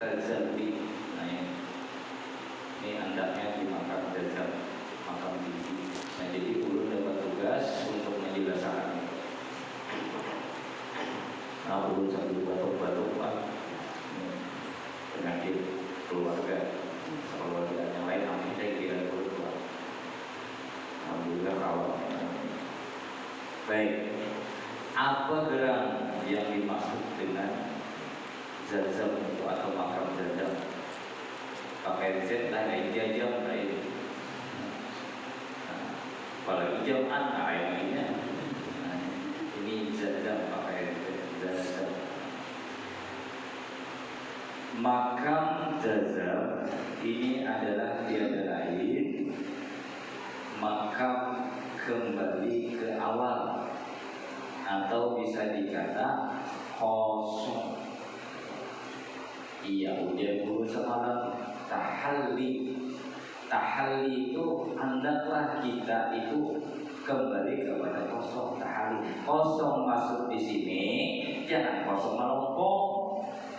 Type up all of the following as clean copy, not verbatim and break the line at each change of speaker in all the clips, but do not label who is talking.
Zambi. Nah ini andaknya di makam Jazam, makam tinggi. Nah jadi ulun dapat tugas untuk menjelaskan. Nah ulun sambil batuk-batuk penyakit keluarga yang lain, amin saya kira keluar. Alhamdulillah kawal. Baik, apa gerak yang dimaksud dengan Zazam itu atau makam Zazam? Pakai Z lah, jam lain. Apalagi jaman, nah ini. Ini Zazam pakai Zazam. Makam Zazam ini adalah tiada lain makam kembali ke awal, atau bisa dikata kosong. Iya, ujian guru semalam tahalli. Tahalli itu hendaklah kita itu kembali kepada kosong. Tahalli kosong masuk di sini, jangan kosong melompok.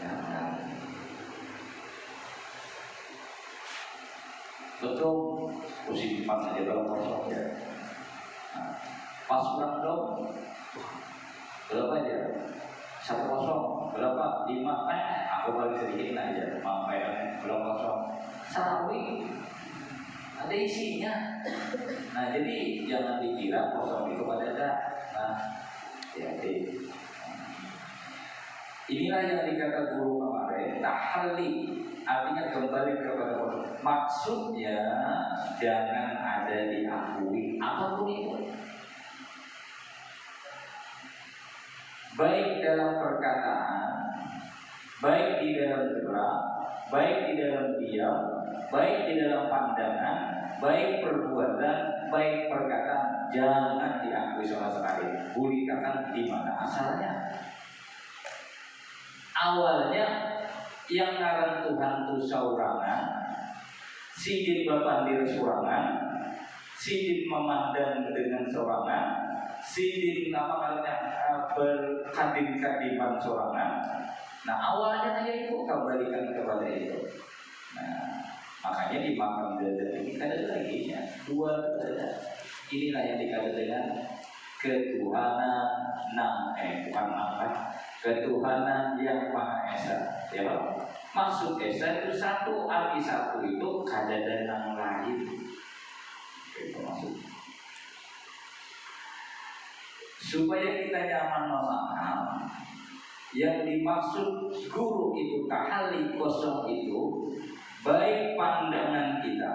Jangan. Betul, kursi depan aja kalau kosong ya. Nah, pas dong, berapa aja? 1-0, berapa? 5, aku balik sedikit aja, sampai belum kosong. Sawi, ada isinya. Nah jadi jangan dikira kosong itu pada ada. Nah, hati-hati. Inilah yang dikata guru kemarin, tahalli, artinya kembali kepada kosong. Maksudnya jangan ada diakui apapun itu. Baik dalam perkataan, baik di dalam gerak, baik di dalam diam, baik di dalam pandangan, baik perbuatan, baik perkataan, jangan diakui sama sekali. Bulikakan di mana asalnya. Awalnya yang ngaran Tuhan itu saurangan, sidin bapandir surangan, sidin memandang dengan sorangan, sidin berkadim-kadiman sorangan. Nah awalnya hanya itu, kembalikan kepada itu. Nah makanya di makam Zazam ini ada lagi ya, 2 ada. Inilah yang dikatakan dengan ketuhanan ketuhanan yang Maha Esa. Ya Pak? Maksud Esa itu satu, arti satu itu kada ada yang lain. Itu maksudnya. Supaya kita nyaman memaham, yang dimaksud guru itu tahalli kosong itu, baik pandangan kita,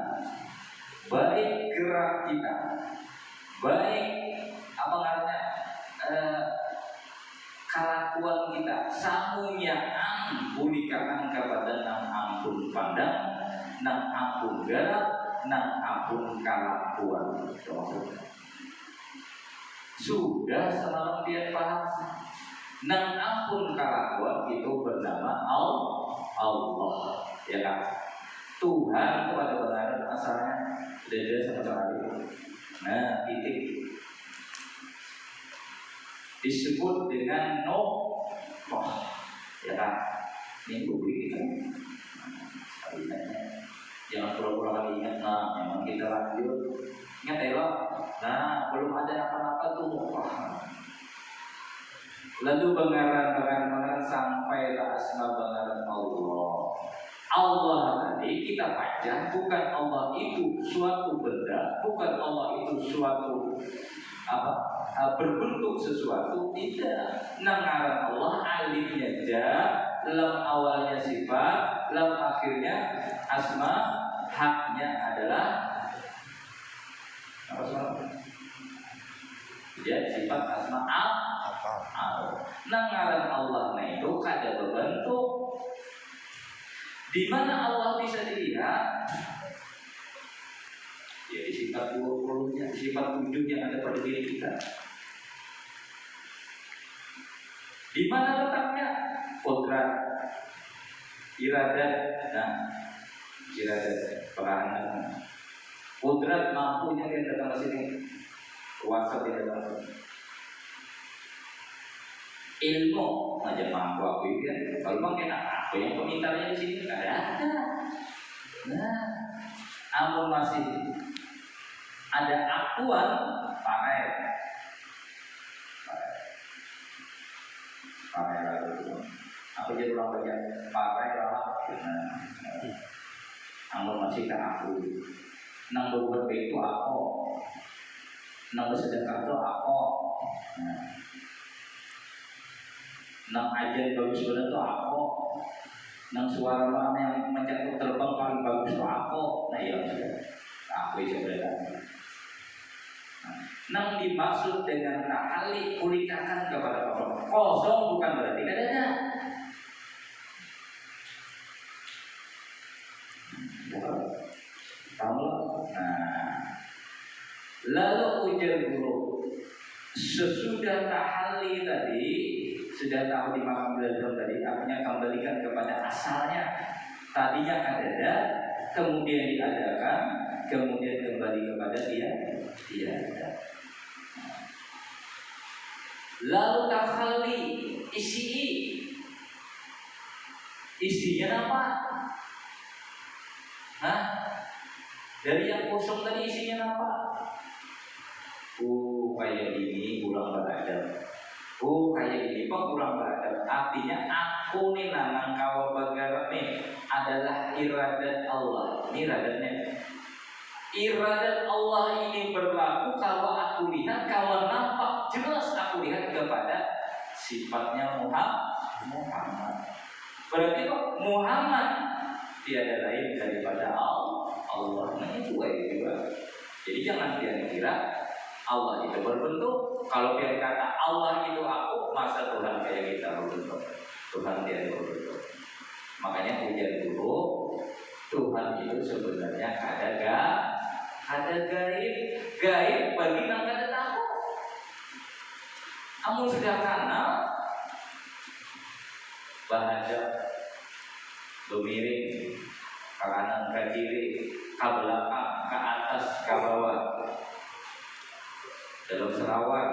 baik gerak kita, baik kelakuan kita, samunya bulikakan kepada nang ampun pandang, nang ampun gerak, nang ampun kelakuan. Sudah semalam dia paham. Nang ampun kelakuan itu bernama Allah, ya kan? Tuhan kepada benar asalnya beda sama sekali. Nah, titik disebut dengan ya kan? Ini publik kita. Jangan pura-pura kali ingat. Nah, memang kita lanjut. Ingat ya, nah, belum ada apa-apa tuh. Lalu bengaran sampai asma bengaran Allah. Allah tadi kita baca bukan Allah itu suatu benda, bukan Allah itu suatu berbentuk sesuatu, tidak. Nangaran Allah alifnya ja, lam awalnya sifat, lam akhirnya asma, haknya adalah apa soalnya? Ya sifat asma nangaran Allah itu kada berbentuk. Di mana Allah bisa dilihat? Ya di sifat 20-nya, sifat wujud yang ada pada diri kita. Di mana letaknya? Kodrat, iradat, nah, iradat, peranan. Kodrat mampunya dia datang ke sini, kuasa dia datang. ilmu aja mampu aku kan. Kalau bang enak aku yang pemintarnya di sini nggak ada. Nah, amun masih ada akuan pakai lalu aku jadi orang bagian pakai lah. Amun masih tak aku nang berbuat baik itu aku nang bersedekah itu aku nang ajar bagus benar itu aku nang suara malam yang mencakup terbang paling bagus itu aku. Nah iya aku sebenarnya nang dimaksud dengan tahali kulikan kepada Allah kosong bukan berarti tidak ada. Tahu? Nah, lalu ujar guru sesudah tahali tadi sudah tahu di makam belajar tadi artinya kembalikan kepada asalnya. Tadinya ada, kemudian diadakan, kemudian kembali kepada dia ada. Lalu tahali isinya apa? Hah? Dari yang kosong tadi isinya apa? Kayak ini kurang beradab. Kayak ini kok kurang beradab. Artinya aku nih nanang kawal bagara nih adalah iradat Allah. Ini iradatnya. Iradat Allah ini berlaku kalau aku lihat, kalau nampak jelas aku lihat kepada sifatnya Muhammad. Berarti kok Muhammad tiada lain daripada Allah. Nah itu juga. Jadi jangan dia kira Allah itu berbentuk. Kalau dia kata Allah itu aku, masa Tuhan kayak kita berbentuk? Tuhan dia berbentuk. Makanya ujian dulu Tuhan itu sebenarnya ada gaib bagi yang kada tahu. Amun sudah kenal bahasa bemiring ke kanan ke kiri ke belakang ke atas ke bawah dalam serawat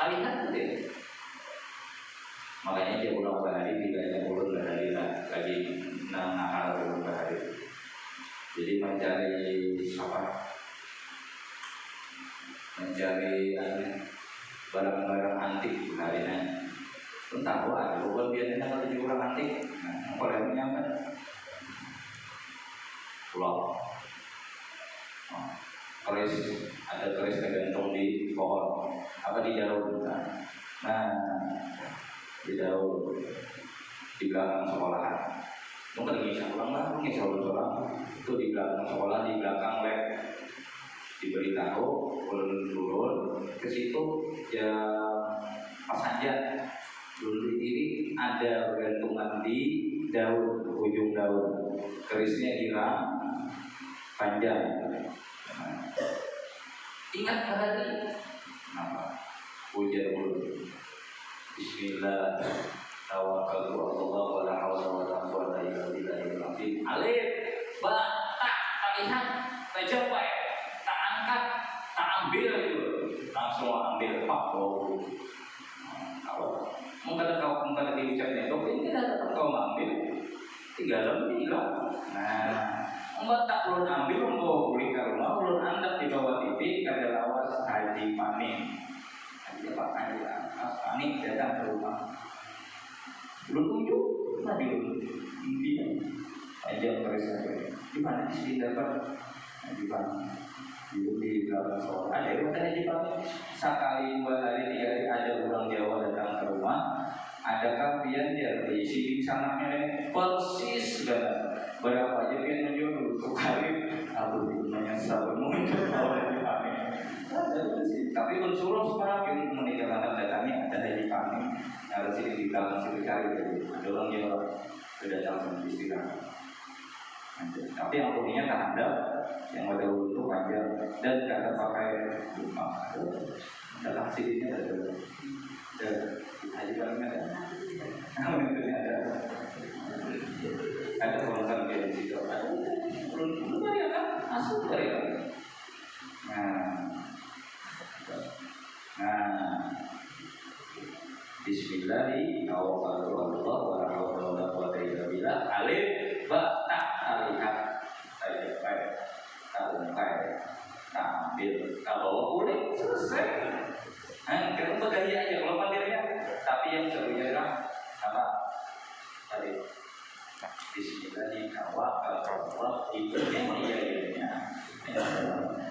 lihat deh. Makanya dia ulang bahari tidak ulun bahari lagi nakal ulun bahari. Jadi mencari barang-barang antik hari ini. Entah ada bukan biasanya kalau di orang antik. Nah, kalau yang nyampe pulau. Keris ada keris tergantung di pohon apa di daun. Nah di daun di belakang sekolah. Mungkin bisa pulang lah, mungkin sekolah itu di belakang sekolah, di belakang lab diberitahu turun ke situ ya pas saja dulu di kiri ada gantungan di daun ujung daun kerisnya hilang panjang. Ingat hari apa? Ujar dulu. Bismillah. Tawakkaltu Allah wa la haula wa la quwwata illa billahil azim. Alif, ba, ta, lihat, tercapai, tak angkat, tak ambil itu. Langsung ambil pak bau. Mungkin kau diucapnya kau ini tidak kau ambil. Tinggal hilang. Nah, Mbak tak ulun ambil untuk beli ke rumah, ulun andak di bawah TV kada lawas Haji Panik. Haji Pak Haji Panik datang ke rumah. Ulun tunjuk, tadi ulun dia aja keris di mana di sini dapat Haji Panik. Di belakang sekolah ada yang Haji Panik. Sekali 2 hari 3 hari ada orang Jawa datang ke rumah. Adakah pian dia di sini sananya persis banget. Berapa aja pian menjual untuk kali aku namanya sabar muncul awal Haji Panik. Tapi unsur sekarang yang menikah anak datangnya ada Haji Panik. Harus ini di belakang situ cari ada orang Jawa sudah datang istirahat. Tapi yang punya tak ada yang ada untuk panjang dan tidak pakai rumah. Dalam sininya ada Haji Panik ada orang yang di situ. Belum ada kan? Masuk dari kan? Nah, Bismillahi awalullah wa rahmatullah wa ta'ala alif ba ta alihat tak ungkai tak ambil tak bawa pulang selesai. Kenapa gaya aja kalau pandirnya, tapi yang serunya adalah apa tadi Bismillahi awalullah itu iya.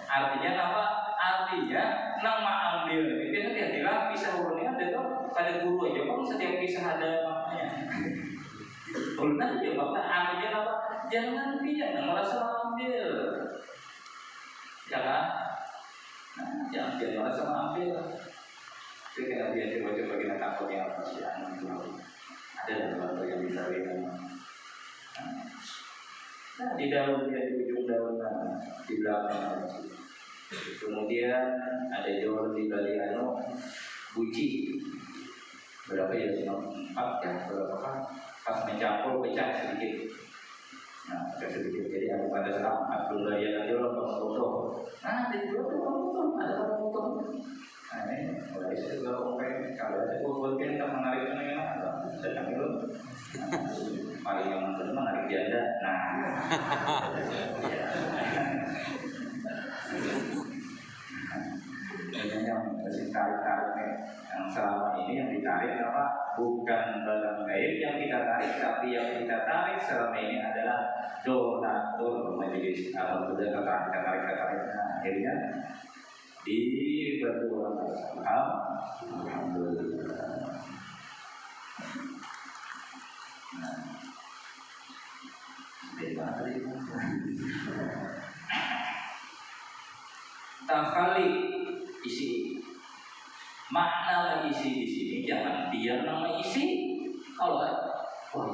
Artinya apa? Artinya nama ambil itu hati-hatilah pisah hurufnya ada tuh pada guru aja kan setiap pisah ada maknanya. Ulun ya makna artinya apa? Jangan pian merasa ambil, ya kan? Nah, jangan merasa ambil. Jadi kita biar coba-coba kita takutnya apa sih itu ada dalam yang bisa lihat. Nah, di daunnya di ujung daunnya di belakang. Kemudian ada jauh di balik buci berapa ya semua 4 ya berapa kan pas mencampur pecah sedikit. Nah pecah sedikit jadi ada pada serang Abdullah ya jauh foto. Nah di dua tuh foto ada foto. Nah ini mulai saya sampai kalau ada foto kita menarik mana sedang itu paling yang menarik janda. Nah yang tarik-tarik yang selama ini yang ditarik apa bukan barang gaib yang kita tarik, tapi yang kita tarik selama ini adalah donatur majelis. Alhamdulillah katarik. Nah, akhirnya dibantu alhamdulillah. Nah, dari takhali isi makna isi di sini jangan biar nama isi. Kalau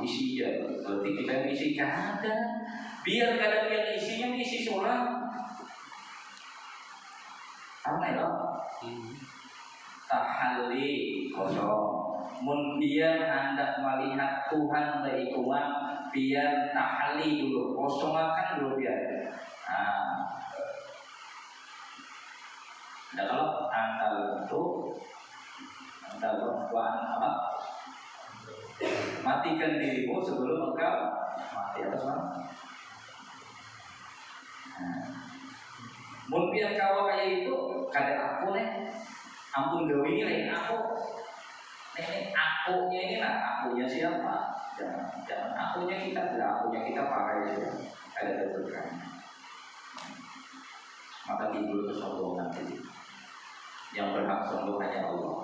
isi ya berarti kita isi keadaan, biar keadaan yang isinya isi sholat apa ya? Tahali kosong. Kemudian Anda melihat Tuhan berikuman, biar tahali dulu, kosongkan dulu biar. Nah, kalau antal itu antal perempuan apa? Matikan dirimu sebelum engkau mati apa sama? Mungkin kau kayak itu kada aku nih, ampun gawe ini lain aku. Ini akunya ini lah, akunya siapa? Jangan akunya kita, akunya kita pakai itu ada keberkahan. Maka timbul kesombongan tadi. Yang berhak sombong hanya Allah.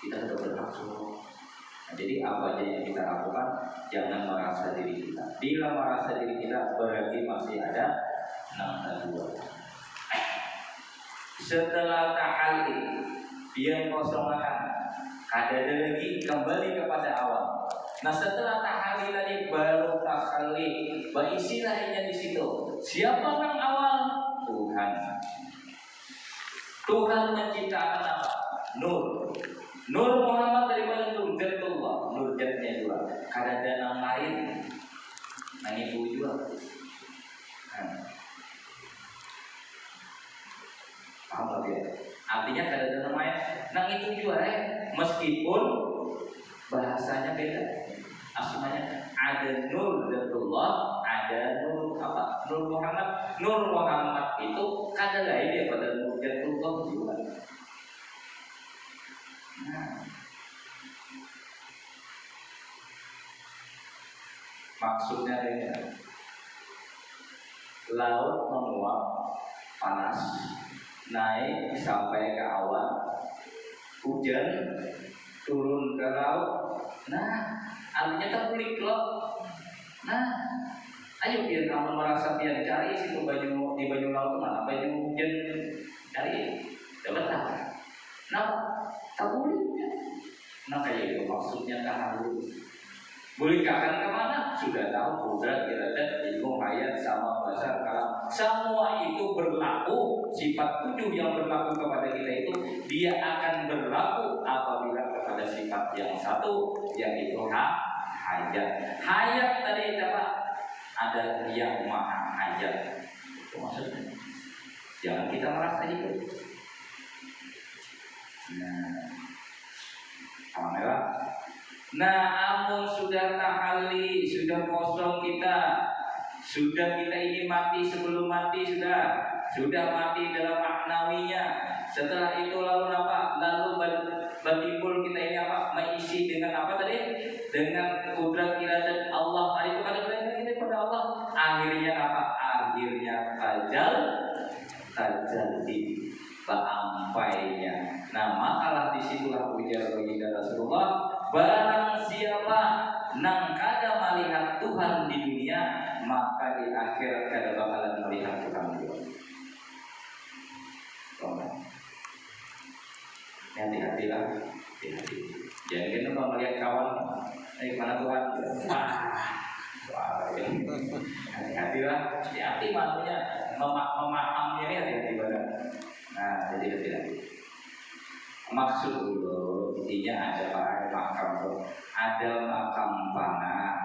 Kita sudah berhak sombong. Nah, jadi apa aja yang kita lakukan, jangan merasa diri kita. Bila merasa diri kita berarti masih ada nafsu. Setelah tahali, dia kosongkan. Ada lagi kembali kepada awal. Nah setelah tahali tadi baru tahali, isilahnya di situ. Siapa yang awal? Tuhan. Tuhan menciptakan apa? Nur. Nur Muhammad dari mana? Nur Jatullah. Nur Jatnya dua. Kada ada nama lain. Nah ini juga. Paham ya? Artinya kada ada nama lain. Nah itu juga meskipun bahasanya beda. Asmanya ada Nur Jatullah, ada Nur apa? Nur Muhammad. Nur Muhammad itu kada lain daripada Nur Jatullah juga. Nah, maksudnya ini laut menguap panas naik sampai ke awan, hujan turun ke laut. Nah, artinya terkulik loh. Nah, ayo biar kamu merasa biar cari situ baju di baju laut mana baju hujan cari dapat tak? Nah, terkuliknya. Nah kayak itu maksudnya tahalul. Bulikahkan kemana? Sudah tahu kodrat, iradat, ilmu, hayat, sama bahasa kalam. Semua itu berlaku. Sifat 7 yang berlaku kepada kita itu dia akan berlaku apabila kepada sifat yang satu, yaitu hayat. Hayat tadi apa? Ada yang maha hayat. Itu maksudnya. Jangan kita merasa hidup. Nah, alhamdulillah. Nah, amun sudah tahalli, sudah kosong sudah kita ini mati sebelum mati sudah mati dalam maknawinya. Setelah itu lalu apa? Lalu bertimbul kita ini apa? Mengisi dengan apa tadi? Dengan kudrat iradat Allah. Itu kata kita pada Allah. Akhirnya apa? Akhirnya tajalli baampainya. Nah, makalah disitulah ujar baginda Rasulullah. Barang siapa nang kada melihat Tuhan di dunia, maka di akhirat kada bakalan melihat Tuhan juga. Hati-hatilah, hati-hati. Jangan kita kalau melihat kawan, mana Tuhan? Wah, hati-hatilah. Hati-hati maksudnya memahaminya ini hati-hati banget. Nah, jadi hati-hati. Maksud dulu intinya ada makam, ada makam panah,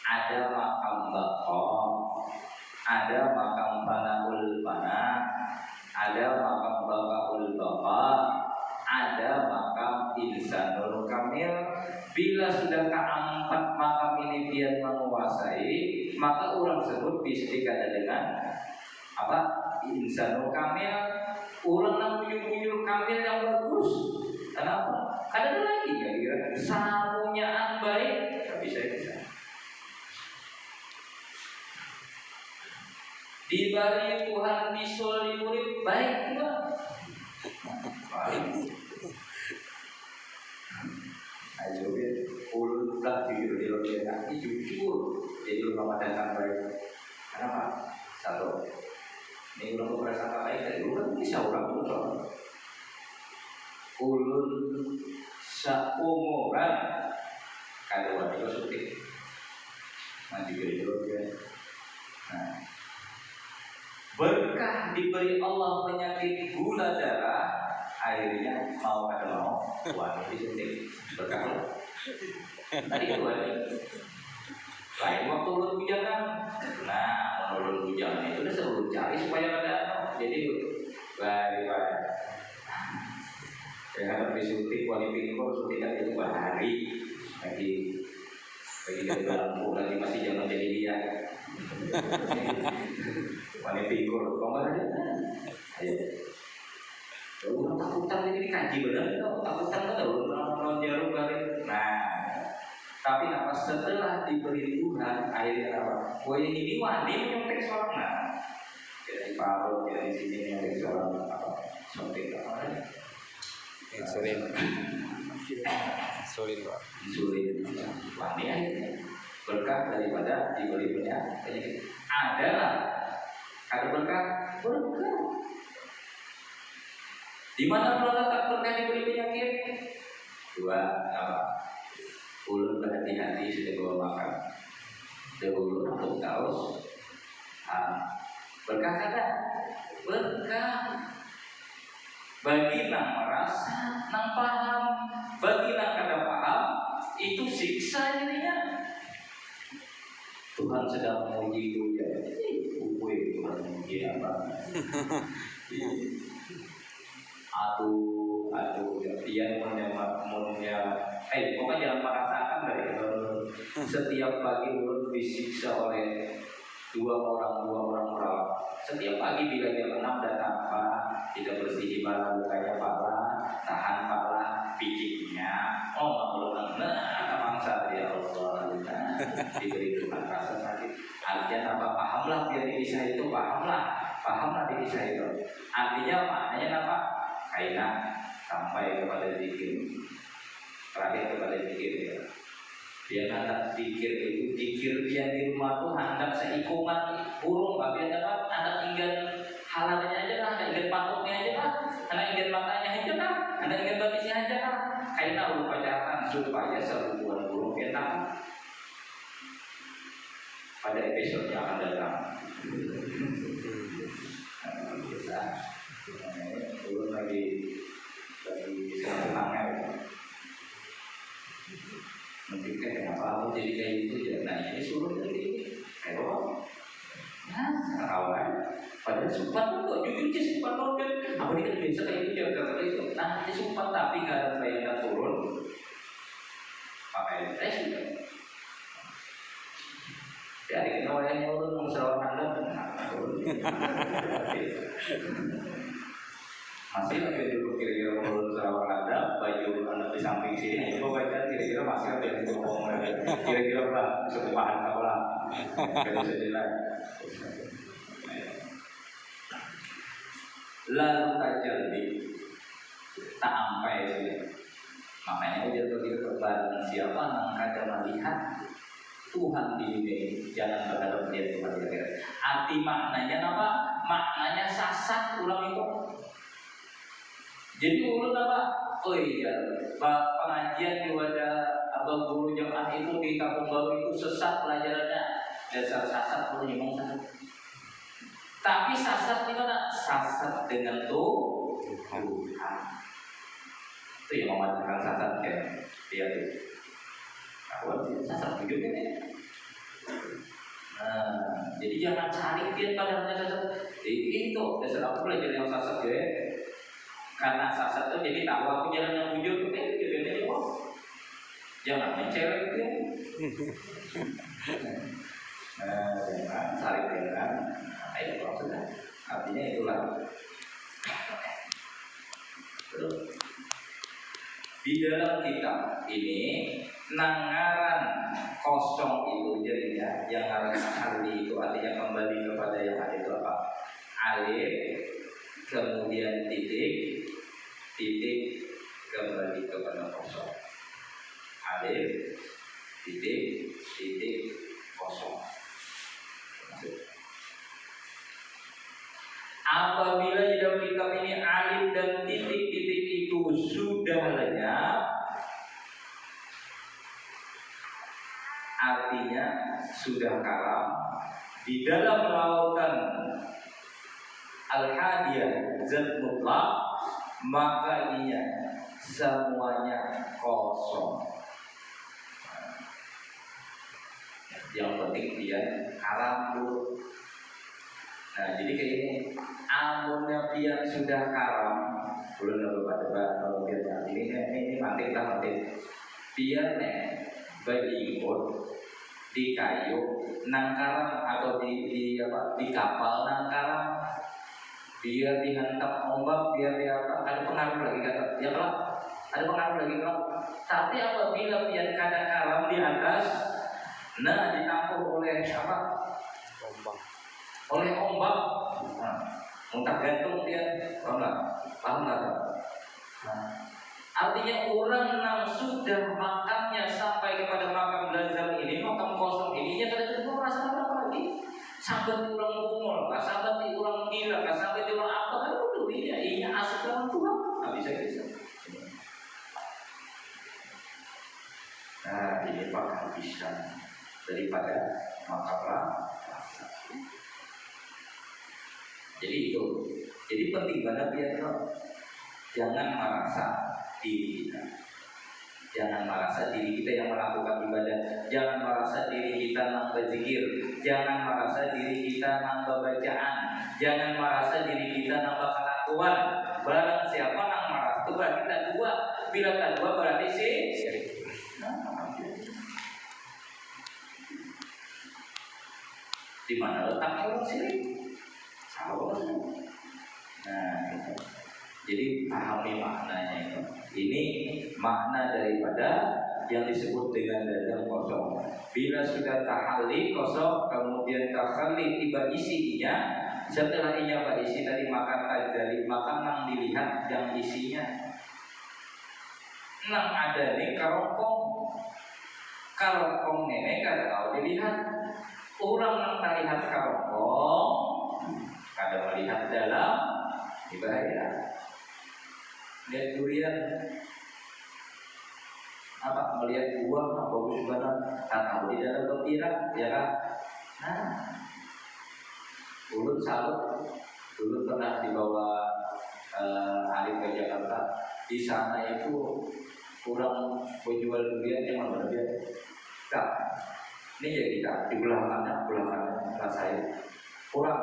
ada makam bakong, ada makam panahul panah, ada makam bakaul baka, ada makam insanul kamil. Bila sudah keempat makam ini dia menguasai, maka orang tersebut bisa dikatakan dengan apa? Insanul kamil. Orang yang buyur-buyur kamil yang bagus. Kenapa? Karena ada lagi kira-kira samunyaan baik. Gak bisa. Dibari Tuhan bisul di murid baik juga. Baik. Ayo ulah jujur jujur. Jadi rumah datang baik. Kenapa? Satu. Ini orang berasa baik dari orang bisa orang betul. Ulun seumuran kadang itu sutik. Maju dia. Nah, berkah diberi Allah penyakit gula darah, akhirnya mau wanita disuntik berkah. Tadi itu lain waktu ulun bujangan. Nah, ulun bujangan itu udah selalu cari supaya ada jadi baik. Ya, tapi suntik wali pingkor suntikan itu hari bagi dari lampu lagi masih jangan jadi dia. Wali pingkor, kau mana aja? Ayo. Orang takutan ini dikaji benar, takutan kan orang jarum balik. Nah, tapi apa setelah diberi Tuhan akhirnya apa? Kue ini wani menyontek seorang nah. Jadi parut di sini menyontek seorang apa? Sontek apa? Insulin Pak. Insulin wani akhirnya berkah daripada diberi penyakit. Ada berkah. Di mana letak berkah diberi penyakit? Dua apa? Ulun berhati-hati sudah bawa makan. Dahulu untuk kaos. Berkah kada? Berkah. Bagi nang merasa, nang paham. Bagi nang kada paham, itu siksa jadinya. Tuhan sedang menguji dunia. Tuhan menguji apa? Aduh, dia pokoknya jangan merasakan dari setiap pagi ulun disiksa oleh dua orang merawat. Setiap pagi bila jam 6 datang Pak, tidak bersih pala lukanya pala, tahan pala pijinya. Ulun mangsa ya Allah, diberi Tuhan rasa sakit. Artinya apa? Pahamlah biar kisah itu pahamlah di kisah itu. Artinya maknanya apa? Kaina sampai kepada zikir, terakhir kepada zikir ya. Dia hendak zikir itu zikir dia di rumah tuh hendak seikungan burung, tapi hendak ingin halalnya aja lah, hendak ingin patutnya aja lah, hendak ingin matanya aja lah, hendak ingin batisnya aja lah. Kaina upacaran supaya seribuan burung enak. Pada episode yang akan datang. Turun lagi senang-senangnya mungkin kenapa aku jadi kayak gitu ya. Nah ini suruh jadi kayak nah kawan padahal sumpah kok jujur sih sumpah model apa ini kan biasa kayak gitu ya itu nah ini sumpah tapi nggak ada bayangan turun pakai sudah. Jadi kita wayangnya urut musyawarah handap, masih ada dulu kira-kira urut musyawarah handap, baju handap di samping sini, coba baca kira-kira masih ada yang ngomong kira-kira lah sepahan kau lah, kalau sedilai. Lalu tajalli tak sampai sih. Makanya ujar begitu barang siapa yang kada melihat Tuhan di dunia ini, jangan berharap dia Tuhan di akhirat. Arti maknanya apa? Maknanya sasat ulang itu. Jadi ulang apa? Oh iya, pengajian di wadah abang guru jamaah itu di Kampung Baru itu sesat pelajarannya, dasar sasat perlu nyemong. Tapi sasat di mana? Sasat dengan Tuhan. Itu yang mematikan sasat kayak dia tuh. Kawan sasat hidup ini. Nah, jadi jangan cari dia pada sasat. Itu dasar aku belajar yang sasat ya. Karena sasat itu jadi tahu aku jalan yang bujur itu jadi wah. Jangan mencerek dia. Jangan cari dia. Ayo kalau sudah. Artinya itulah. Di dalam kitab ini nangaran kosong itu jadinya yang harus ahli itu artinya kembali kepada yang ada itu apa? Alif kemudian titik kembali kepada kosong. Alif titik kosong. Apabila di dalam kitab ini alif dan titik-titik itu sudah lenyap, artinya sudah karam di dalam lautan al-hadiyah zat mutlak, maka ianya semuanya kosong. Yang penting dia karam dulu. Nah, jadi kayak ini, amunnya pian sudah karam, belum ada debat kalau pian ini mati lah mati. Pian berikut di kayu nang karam atau di kapal nang karam, biar dihantam ombak, biar ada pengaruh lagi kata, ya kalau ada pengaruh lagi kalau. Tapi apabila pian kada karam di atas, nah ditampung oleh apa? Oleh ombak, muntah gantung dia, paham nggak? Artinya orang yang sudah makannya sampai kepada makam lazam ini, makam kosong ini, ya kada terima rasa apa lagi? Sampai orang bungol, sampai orang gila, sampai orang apa kan itu dia, ini asal orang tua, nggak bisa. Nah ini bakal bisa daripada makam. Jadi itu, jadi penting banget ya jangan merasa diri kita, jangan merasa diri kita yang melakukan ibadah, jangan merasa diri kita yang berzikir, jangan merasa diri kita yang bacaan, jangan merasa diri kita yang kelakuan. Barang siapa yang merasa itu berarti tak dua, bila tak dua berarti syirik. Di mana letaknya orang syirik? Nah, jadi pahami maknanya itu. Ini makna daripada yang disebut dengan dada kosong. Bila sudah tahalli kosong, kemudian tahalli tiba isinya, setelah inya isi tadi maka tajalli, maka nang dilihat yang isinya. Nang ada nih karongkong nenek kada tahu dilihat. Orang nang terlihat karongkong kada melihat dalam ibadah. Lihat durian, melihat buah bagus banget, tak tahu di dalam gembira, ya kan? Nah, ulun salut, dulu pernah dibawa Alif ke Jakarta. Di sana itu kurang penjual durian yang mana dia? Tak, ini jadi kita di belakangan saya. Kurang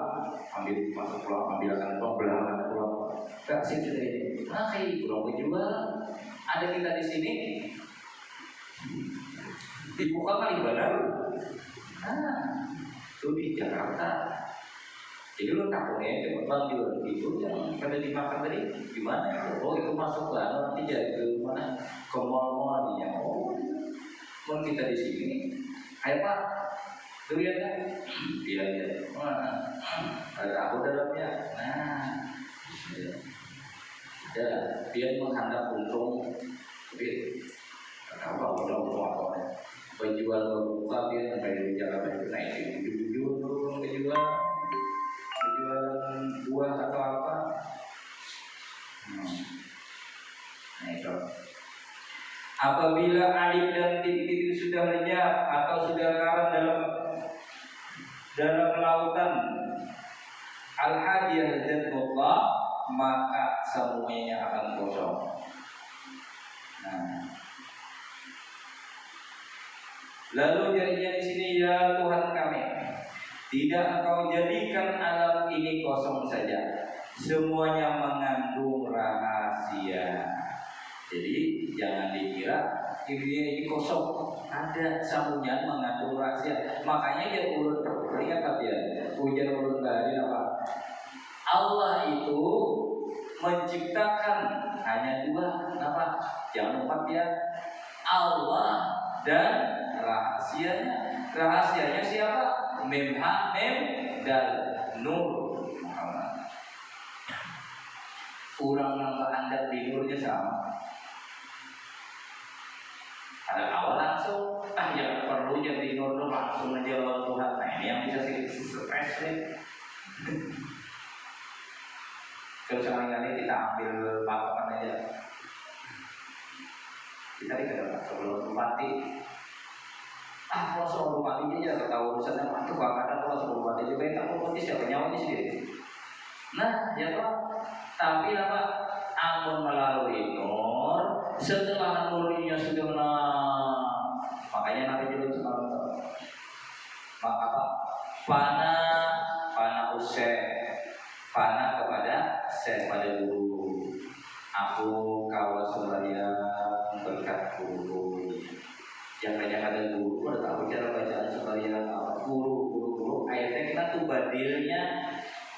masuk pulang ambilkan belahan pulang gak sih ini kurang penjual ada kita di sini Dibuka kali baru. Nah, itu di Jakarta. Jadi lo takutnya coba bang jual itu yang pada dimakan tadi gimana? Oh itu masuk ke nanti jadi ke mana? Ke mall-mall nih. Oh, mau kita di sini. Ayo pak, durian kan? Iya iya. Ada aku dalamnya. Nah, ya dia menghadap untung, tapi apa untung apa ya? Penjual berbuka dia sampai di Jakarta itu naik jujur turun kejual buah atau apa. Nah itu. Apabila alif dan titik-titik sudah lenyap atau sudah karam dalam lautan al-hadiyah dan Allah, maka semuanya akan kosong. Nah. Lalu jadinya di sini, ya Tuhan kami, tidak Engkau jadikan alam ini kosong saja, semuanya mengandung rahasia. Jadi jangan dikira ini kosong, ada sambungan mengandung rahasia. Makanya dia ulun terlihat ya, hujan ulun dari apa? Allah itu menciptakan hanya dua, apa? Jangan lupa ya, Allah dan rahasianya. Rahasianya siapa? Mem ha mem dal nur Muhammad. Kurang nambah anda di nurnya sama. Ada awal langsung, ya perlu jadi nur langsung aja lawan Tuhan. Nah ini yang bisa stres nih. Kalau sekali-kali kita ambil patokan aja. Kita tidak sebelum mati. Kalau soal bupati aja nggak tahu urusannya apa tuh kadang kalau soal bupati juga yang tahu bupati siapa nyawanya sendiri. Nah, ya toh. Tapi apa? Amun melalui nur, setelah nurnya sudah makanya nanti dulu semalam maka apa? Pana usai, pana kepada saya pada guru. Aku kawas sembahyang berkat guru. Yang banyak ada guru, udah tahu cara bacaan sembahyang apa guru ayatnya kita tuh badilnya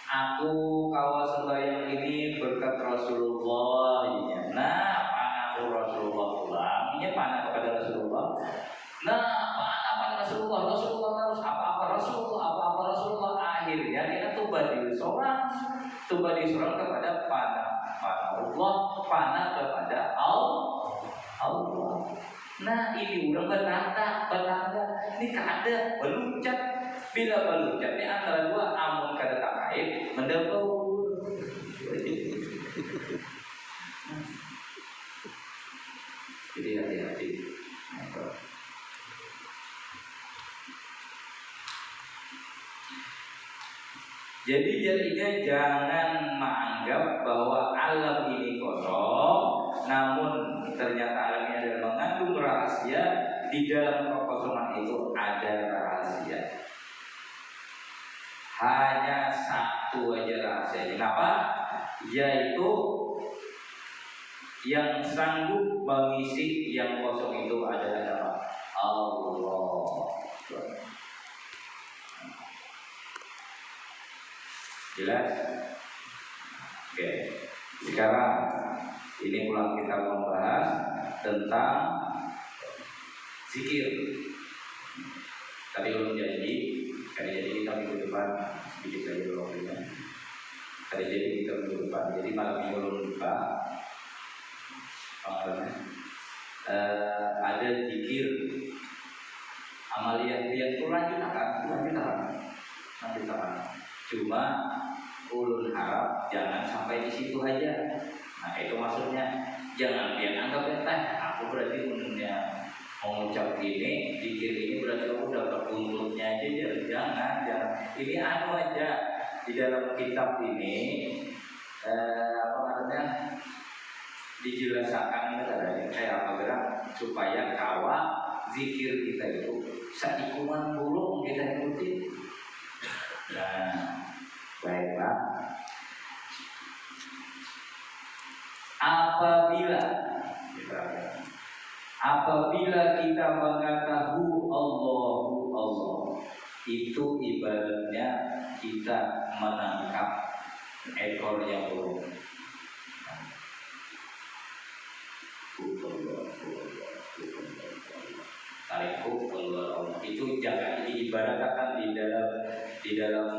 aku kawas sembahyang ini berkat Rasulullah ya. Nah panah Rasulullah ulangnya panah kepada Rasulullah. Nah panah Rasulullah harus apa Rasulullah akhirnya kita tuh badil seorang kepada panah Allah, panah kepada Allah. Nah ini udah bertanda ini kada belucat. Bila belucat ini antara dua amun kada terkait mendebau. Jadi hati-hati. Jadi jadinya jangan menganggap bahwa alam ini kosong, namun ternyata alam ini adalah mengandung rahasia. Di dalam kekosongan itu ada rahasia. Hanya satu aja rahasia. Kenapa? Yaitu yang sanggup mengisi yang kosong itu adalah Allah. Jelas? Oke. Sekarang ini ulang kita membahas tentang zikir. Tadi belum jadi kita minggu depan sedikit lagi waktunya. Tadi jadi kita minggu depan. Jadi malam minggu belum buka. Ada zikir amaliyah itu lanjutan. Cuma ulun harap jangan sampai di situ aja. Nah itu maksudnya jangan anggap aku berarti menurutnya mengucap ini, zikir ini berarti aku dapat buntutnya aja. Jangan. Ini aja di dalam kitab ini dijelaskan kayak apa supaya kawa zikir kita itu saikuman burung kita ikuti. Nah, baiklah. Apabila kita mengetahui Itu ibaratnya kita menangkap ekornya burung. Tarikku keluar Allah. Itu jangan diibaratkan di dalam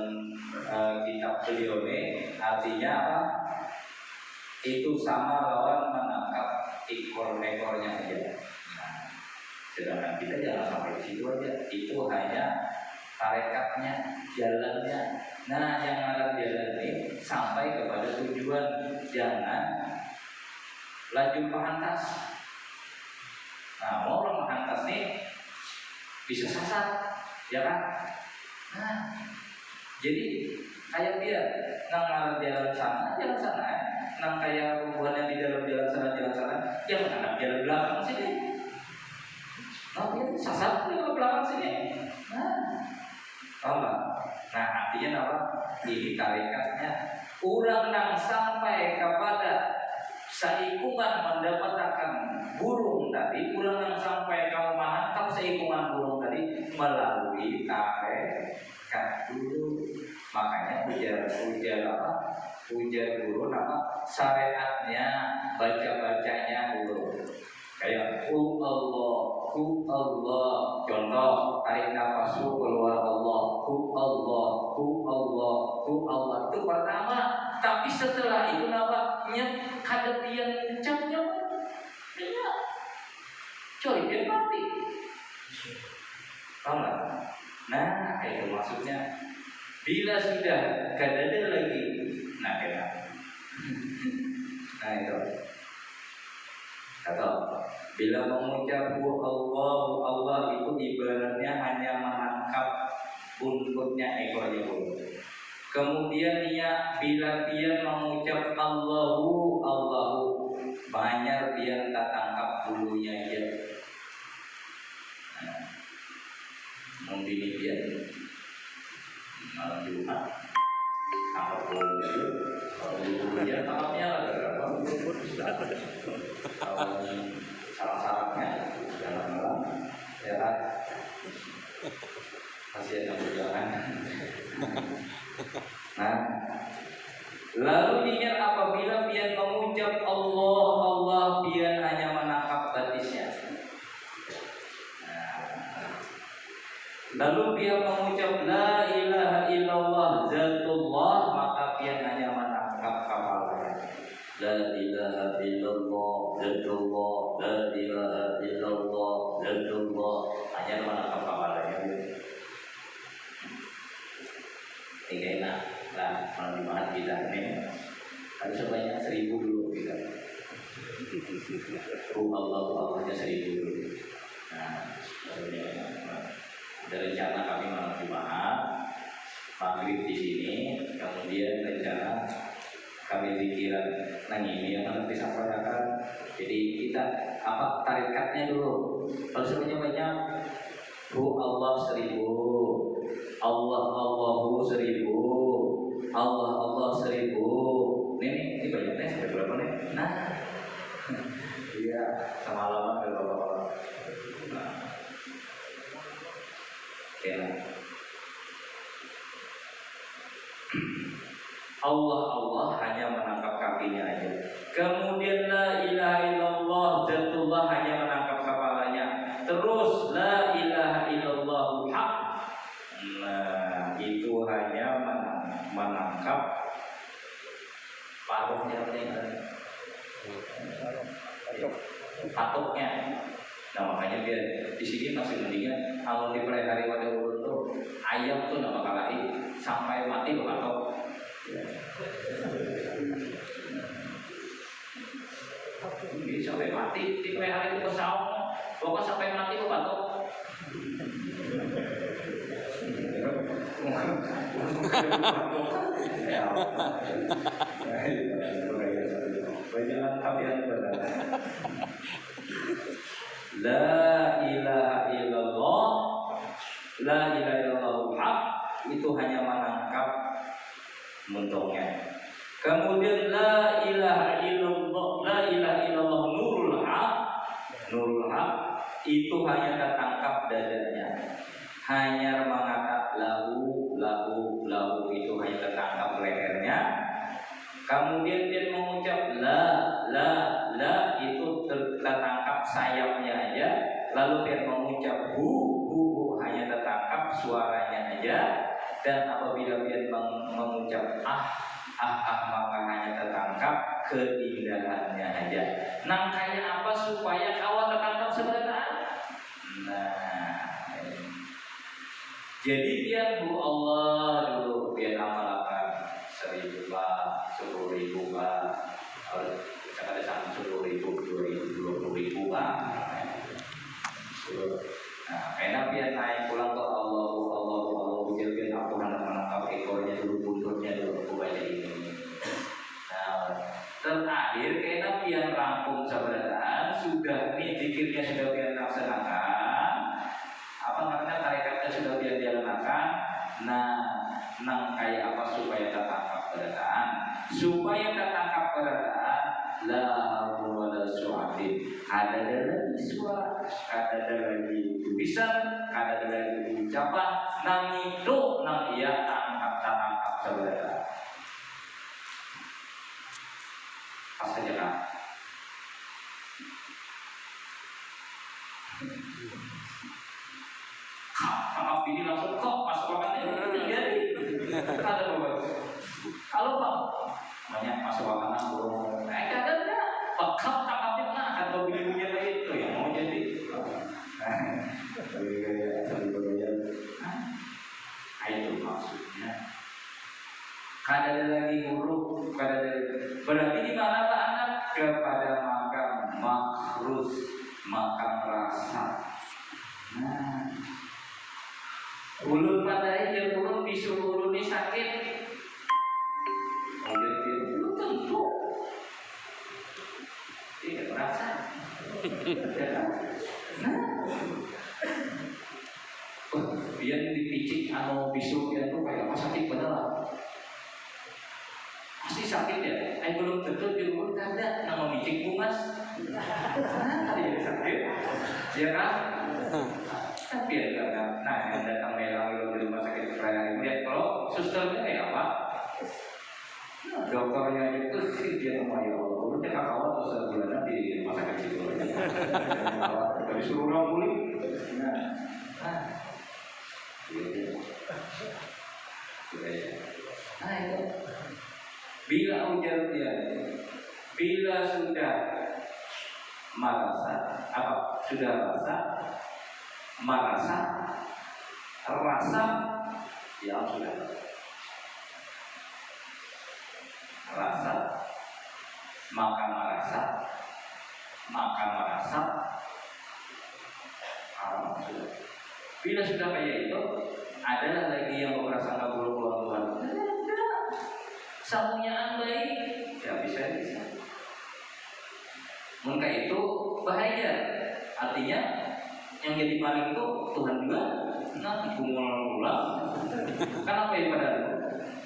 kitab beliau ini, artinya apa? Itu sama lawan menangkap ekor-ekornya aja. Nah, sedangkan kita jangan sampai di situ aja. Itu hanya tarekatnya, jalannya. Nah, yang ada jalan ini sampai kepada tujuan, jangan laju pahantas. Nah, mau orang pahantas nih bisa sasar, ya kan? Nah, jadi kayak dia nang jalan sana, nang kayak hubungannya di dalam jalan sana, dia menghadap jalan belakang sini. Nah, dia sasar ke belakang sini. Nah, artinya apa? Ini tarikatnya urang nang sampai kepada seikungan mendapatkan burung tadi, urang nang sampai kamu menangkap seikungan burung tadi melalui tarekat dulu. Makanya ujar apa? Ujar guru nama syariatnya, baca-bacanya dulu. Kayak Allah. Contoh, tarik nafas keluar Allah. Allah. Itu pertama. Tapi setelah itu namanya kadapian ucapnya dia coy dia mati. Tahu nggak? Nah, itu maksudnya. Bila sudah kadada lagi, nah itu. Atau bila mengucap Allah itu ibaratnya hanya menangkap buntutnya ekornya burung. Kemudian bila dia mengucap Allahu banyak dia tak tangkap bulunya aja. Nah, mungkin dia malam Jumat tangkap bulunya tangkapnya ada salah-salahnya dalam malam ya kan kasihan yang berjalan. Nah, lalu ingat apabila dia mengucap Allah dia hanya menangkap batisnya. Lalu dia mengucap la ilaha illallah zatullah, maka dia hanya menangkap kepalanya. La ilaha illallah zatullah, la ilaha illallah zatullah, hanya menangkap kepalanya. Tiga enak lah, kalau dibahas kita ini harus sebanyak 1000 dulu kita. Allahnya 1000 dulu. Nah, ada rencana kami malam Jumat maghrib di sini, kemudian rencana kami pikiran nang ini yang nanti disampaikan. Jadi kita apa tarikatnya dulu. Kalau sebanyak Allah 1000, Allahu 1000, Allah 1000. Ini banyaknya sampai berapa nih? Nah, iya semalaman kalau ya. Allah hanya menangkap kakinya aja. Kemudian la ilaha illallah zatullah hanya menangkap kepalanya. Terus la ilaha illallah haq. Nah, itu hanya menangkap paruhnya, patuknya. Nah, makanya dia di sini masih mendingan kalau di hari pada urut tuh ayam tuh nggak bakal lagi sampai mati atau ini sampai mati di hari itu pesawat pokoknya sampai mati atau banyak kalian benar. La ilaha illallah, la ilaha illallah itu hanya menangkap muntungnya. Kemudian la ilaha illallah nurul haq itu hanya tertangkap dadanya. Hanya mengatakan lahu itu hanya tertangkap lehernya. Kemudian dia mengucap la itu tertangkap sayapnya aja. Lalu dia mengucap hu hanya tertangkap suaranya aja. Dan apabila dia mengucap maka hanya tertangkap keindahannya aja. Nah, kayak apa supaya kawan tertangkap sebenarnya? Nah, jadi dia Allah dulu dia amalkan 1.000 Pak, 10.000 Pak, ada 10.000, 2.000, 20.000 Pak. Nah, enak dia naik pulang ke Allah biar aku menangkap ekornya dulu, buntutnya dulu, aku baca ini. Nah, terakhir kena pian rampung sebenarnya sudah nih zikirnya sudah pian laksanakan, apa namanya tarekatnya sudah pian jalankan. Nah, kayak apa supaya tertangkap keberadaan? Supaya tertangkap keberadaan la haula wala su'atin. Ada lagi suara, ada lagi tulisan, ada lagi ucapan. Nang itu nang ia tertangkap keberadaan. Pas saja kan? Tangkap ini langsung kok masuk makannya jadi. Ada apa? Kalau Pak banyak masuk makanan belum. Kadang-kadang bakal tangkapnya mana atau bunyi-bunyi itu yang mau jadi. Itu maksudnya. Kadang lagi huruf, berarti di mana Pak anak kepada makam makhrus, makam rasa. Nah, ulun padahal dia ulun bisu ulun ini sakit. Jadi belum tentu. Tidak merasa. Biar dipicik anu bisu dia tuh kayak apa sakit beneran. Pasti sakit ya. Belum tentu di rumah ada nama bicik bungas. Dia sakit. Ya kan? Tapi ya karena yang datang melang di rumah sakit perayaan lihat kalau susternya kayak apa? Dokternya itu dia ngomong ya Allah, udah cek kawat atau sebulan di rumah sakit situ aja. Tapi suruh orang pulih. Nah itu. Bila ujar dia, bila sudah merasa apa? Sudah merasa rasa ya sudah rasa maka merasa sudah. Bila sudah kayak itu adalah lagi yang berprasangka buruk Tuhan. Samunyaan baik ya bisa. Maka itu bahaya. Artinya yang jadi maling itu Tuhan juga. Nah, ulang. Kenapa ya padahal?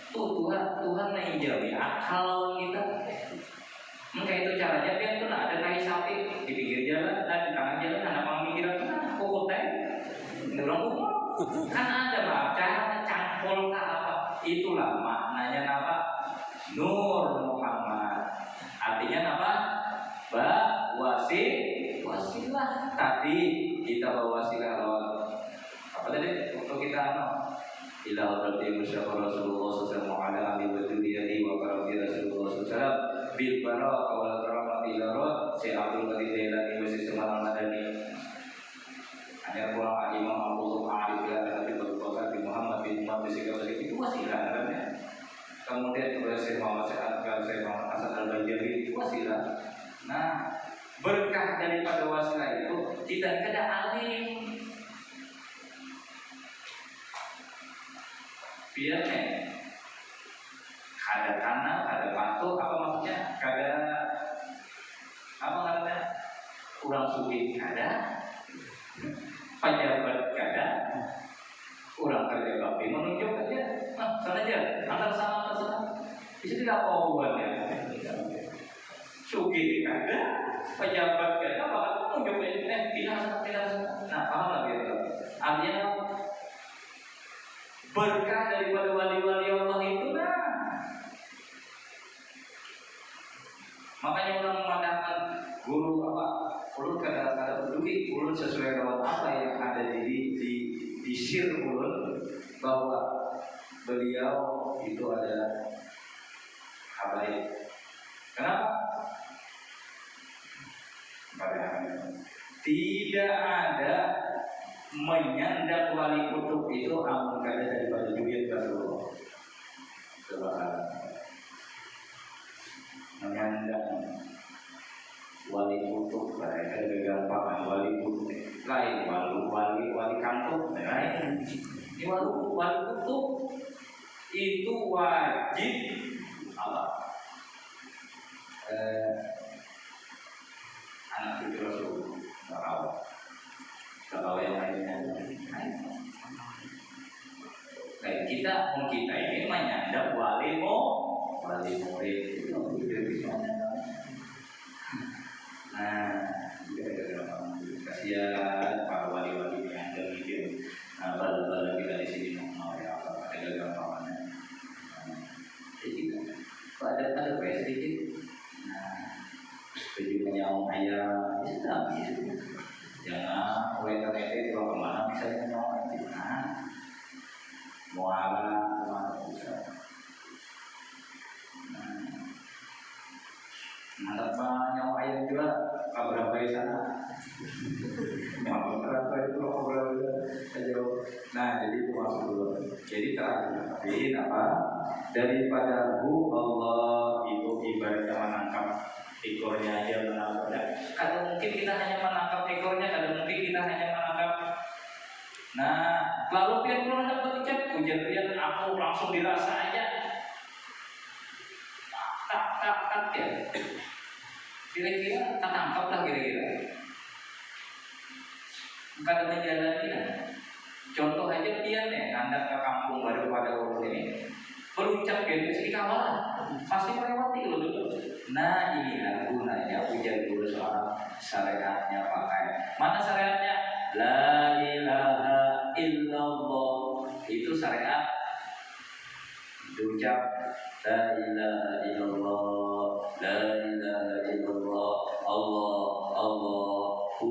Tuhan menjauhi akal kita. Maka itu caranya biar tuh ada kayu sapi di pinggir jalan, di tengah jalan ada pemikiran pokok teh, dorong umur. Kan ada cara cangkul apa? Itulah maknanya apa? Nur Muhammad. Artinya apa? Wasilah. Tadi kita bawa wasilah apa tadi? Untuk kita ila hadrati musyafir Rasulullah sallallahu alaihi wa sallam bil barakah wal karamati ila Syekh Abdul Qadir Jailani wa Sistema Madani. Hanya pulang Imam Abu Bakar bin Abi Bakar bin Muhammad bin Umar bin Sikap itu wasilah namanya. Kemudian kepada Syekh Muhammad Syekh Muhammad Hasan Al-Bajali itu wasilah. Nah, berkah daripada wasilah itu tidak ada alim. Biar ada tanah, ada batu, apa maksudnya? Ada apa namanya? Kurang sugi ada, pejabat ada, kurang kerja bakti menunjuk aja. Nah, sana aja, antar sana. Di sini tidak hubungannya. Sugi ada, pejabat ada, apa menunjuk aja. Pindah sana. Nah, paham lagi itu. Artinya berkah daripada wali-wali Allah itu. Nah, makanya orang memandangkan guru apa, ulun kada peduli, ulun sesuai dengan apa yang ada di sir ulun, bahwa beliau itu adalah habaib. Kenapa? Tidak ada menyandang wali kutub itu amun kada daripada duit Rasulullah. Menyandang wali kutub mereka gampang, wali kutub lain, wali kantor lain. Ini wali kutub itu wajib apa? Anak cucu Rasulullah, kalau yang lainnya. Nah, kita ini menyandang wali murid. Nah, kasihan para wali-wali yang ada gitu. Nah, bala-bala kita di sini mau ya apa? Ada gampangnya. Jadi ada baik sedikit. Nah, tujuh menyawang ayam, sudah gitu. Jangan mulai ternyata kalau kemana misalnya menyawang ayam, nah, muara kemana bisa. Mantap nyawa ayam juga berapa di sana? Berapa itu berapa aja. Nah, jadi itu maksud dulu. Jadi terakhir apa? Daripada Allah itu ibaratnya menangkap ekornya aja menangkapnya. Kalau mungkin kita hanya menangkap ekornya, kalau mungkin kita hanya menangkap. Nah, lalu dia pulang dapat ucap hujan aku langsung dirasa aja. Tak ya. Kira-kira tak tangkap lah kira-kira. Kalau menjalani lah. Contoh aja dia nih, anda ke kampung baru pada waktu ini berucap gitu sedikit kawalan, pasti melewati lo dulu. Nah, inilah gunanya ujian dulu soal syariatnya pakai. Mana syariatnya? La ilaha illallah. Itu syariat. Diucap la ilaha illallah, la ilaha illallah, Allahu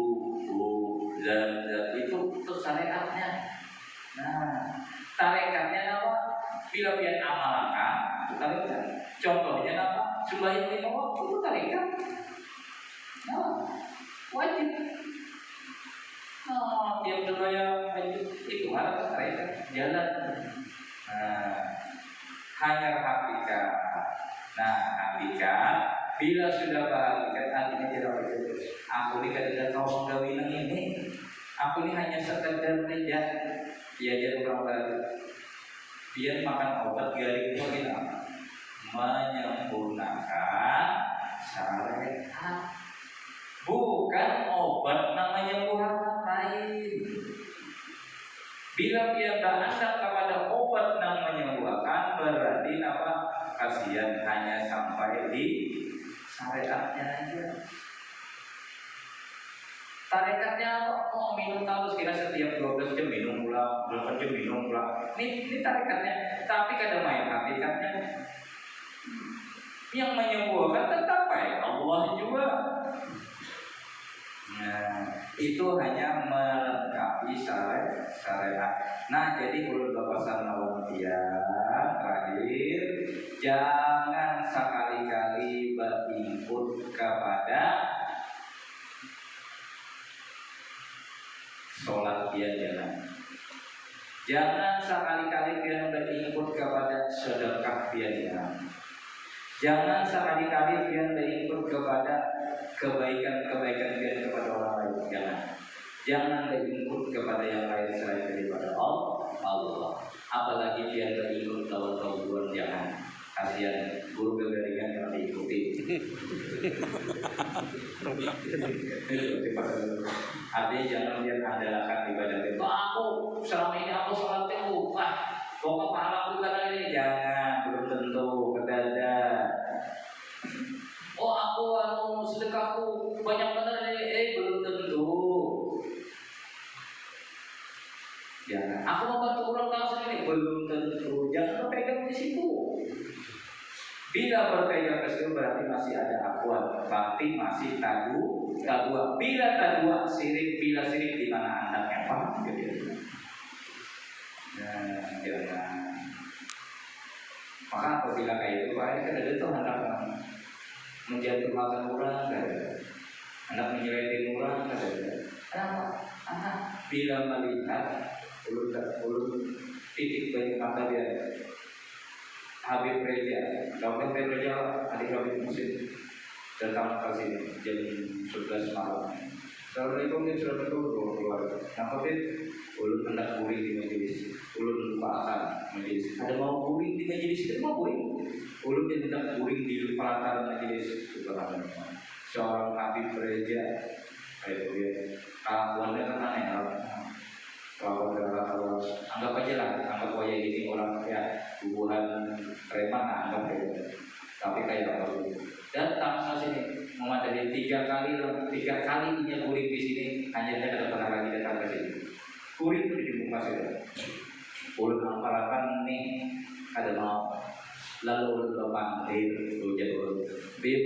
itu syariatnya. Nah, tarekatnya apa? Bila pian amalkan, tarekat. Contohnya apa? Sembahyang 5 waktu itu tarekat. Nah, wajib. Nah, tiap sembahyang itu harus tarekat jalan. Nah, hanya hakikat. Nah, hakikat bila sudah berhakikat artinya tidak wajib. Aku ini kadang kaum gawinan ini. Aku ini hanya sekedar kerja. Diajar orang baru. Biar makan obat garing itu kita menyempurnakan syariat. Bukan obat namanya buah lain. Bila dia berandang kepada obat namanya buahkan, berarti apa? Kasihan hanya sampai di syariatnya aja. Tarekatnya apa? Oh, minum terus kira setiap 12 jam minum pula, 8 jam minum pula. Ini tarekatnya. Tapi kada main hakikatnya. Yang menyembuhkan tetap baik Allah juga. Nah, itu hanya melengkapi syariat. Nah, jadi ulun bapasan lawan dia terakhir, jangan sekali-kali berinput kepada sholat dia jangan. Jangan sekali-kali dia berinput kepada sedekah dia jangan. Jangan sekali-kali dia berinput kepada kebaikan-kebaikan dia kepada orang lain jangan. Jangan berinput kepada yang lain selain daripada Allah. Apalagi dia berinput lawan Tuhan jangan. Kasihan guru kegaringan yang diikuti. Artinya jangan lihat andalkan ibadah itu. Aku selama ini aku sholatnya pokok pahala aku kata ini jangan, belum tentu kedada. Oh aku sedekahku banyak benar ini, belum tentu. Jangan. Aku membantu orang tahu sendiri belum di situ. Bila berpegang ke situ berarti masih ada akuan, berarti masih tadua. Bila tadua sirik, bila sirik di mana anaknya paham gitu. Nah, jangan. Maka apabila kayak itu, Pak, kan ada tuh anak menjatuhkan orang, anak menyeletin orang, kenapa? Anak bila melihat ulun titik banyak mata dia. Habib Reja, Dr. Reja, adik Habib Musin datang ke sini jam 11 malam. Assalamualaikum, sudah keluar. Nah, Habib, ulun hendak kuring di majelis, ulun lupa akan majelis. Ada mau kuring di majelis, ada mau kuring. Ulun hendak kuring di pelataran majelis. Subhanallah. Seorang Habib Reja, kayak dia, kawannya kan aneh. Kalau anggap aja lah, anggap aja ini orang ya hubungan preman, anggap aja. Tapi kayak apa itu? Datang ke sini memadai 3 kali punya kuring di sini, hanya tidak ada pernah lagi datang ke sini. Kuring itu di muka saya. Ulun amparakan nih ada mau, lalu ulun panggil ulun bib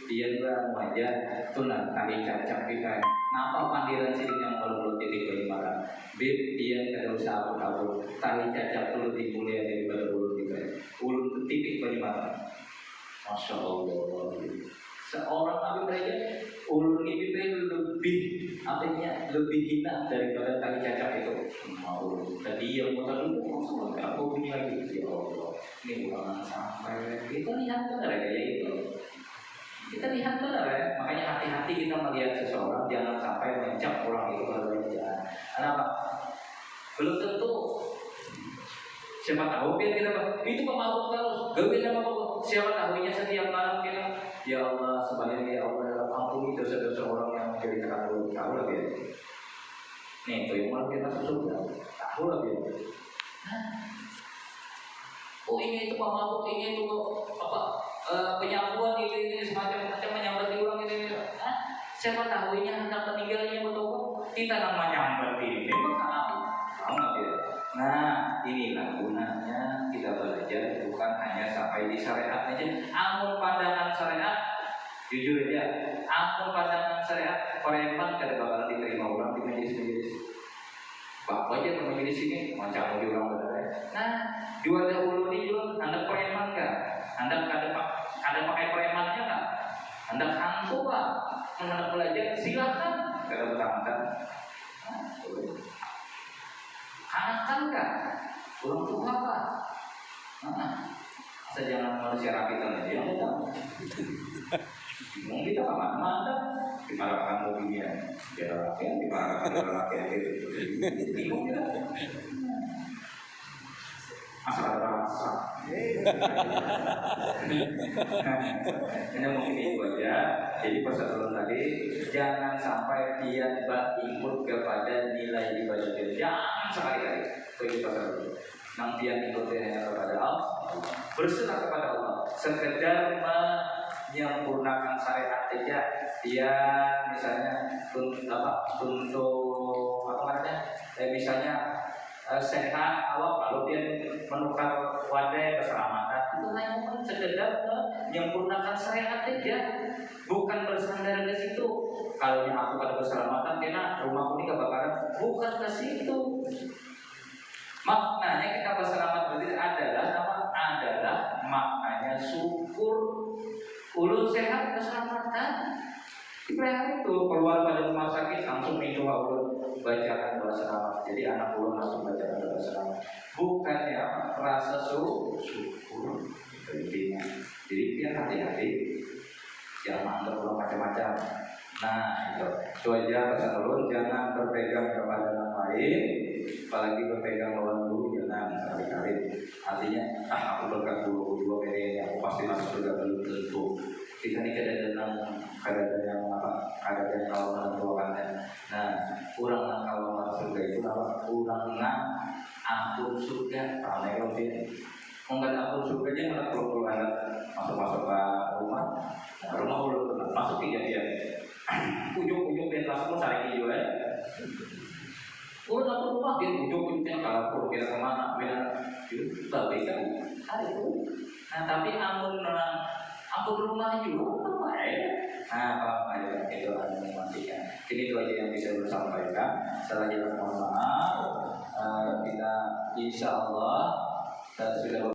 dia wajah tunan tali cacak kita. Napa pandiran sini yang perlu titik bagaimana? Bib dia kada usah aku tali cacak dulu dimulai dari ulun kita. Ulun titik bagaimana? Masya Allah. Seorang Habib Reja ulun ini lebih artinya lebih hina daripada tali cacak itu. Mau tadi yang mau tadi aku punya lagi ya Allah. Ini bukan sampai kita lihat benar kayak itu. Kita lihat benar ya, makanya hati-hati kita melihat seseorang, jangan sampai mencap orang itu kalau jahat. Kenapa? Belum tentu. Siapa tahu biar kita itu pemabuk terus, gawe sama pemabuk. Siapa tahunya setiap malam kita, ya Allah sebanyak ya Allah ampuni dosa-dosa orang yang menjadi terlalu tahu lah ya. Nih, itu yang mau kita susul ya, tahu lah ya. Oh ini itu pemabuk, ini itu apa? Penyapuan ini semacam menyambat di ulang ini. Siapa tahu ini hendak meninggalnya betul kita akan menyambat ini. Memang tahu nggak ya? Nah inilah gunanya kita belajar bukan hanya sampai di syariat aja. Amun pandangan syariat jujur aja, amun pandangan syariat preman kada bakal diterima orang di majelis-majelis. Bapak aja ke majelis ini macam di orang benar. Nah dua dahulu ini juga anda preman kan? Anda ada pakai premannya kan? Anda hantu kan? Anda belajar silakan. Kada bertanggung. Anak-anak kan? Orang tua kan? Saya jangan manusia rakitan aja yang datang. Bingung kita kemana-mana? Dimarahkan mobilnya, dia rakyat, dimarahkan rakyat itu. Bingung kita. Asal rasa. Ini mungkin itu aja. Jadi persoalan tadi jangan sampai dia ikut kepada nilai ibadah dia. Jangan sekali-kali. Begitu persoalan. Nang dia ikut hanya kepada Allah, berserah kepada Allah. Sekedar menyempurnakan syariat saja. Dia misalnya untuk apa namanya? Misalnya sehat awak lalu dia menukar wadah keselamatan itu hanya sekedar menyempurnakan syariat saja, bukan bersandar ke situ. Kalau aku pada keselamatan karena rumahku ini kebakaran, bukan ke situ. Maknanya kita berselamat berarti adalah maknanya syukur ulun sehat keselamatan. Dipelihara itu keluar pada rumah sakit langsung minta ulun bacakan doa selamat. Jadi anak ulun langsung bacakan doa selamat. Bukannya rasa syukur. Intinya. Jadi dia hati-hati. Jangan anggap ulun macam-macam. Nah itu aja pesan ulun. Jangan berpegang kepada orang lain, apalagi berpegang lawan guru jangan sekali-kali. Artinya aku berkat guru dua periode aku pasti masuk surga belum tentu. Kita ini kadang-kadang yang kalau menentukannya. Nah, kurang kalau masuk surga itu apa? Kurang ampun surga. Ramai lebih. Mungkin ampun surganya mana perlu anak masuk ke rumah. Rumah belum masuk dia. Ujung-ujung dia masuk cari dia ya. Kurang ampun rumah dia ujung-ujungnya kalau kita kemana? Beda. Tapi kan Aduh. Nah tapi amun rumah juga baik. Nah Pak itu mematikan. Jadi itu aja yang bisa saya sampaikan. Setelah mohon maaf. Kita insya Allah sudah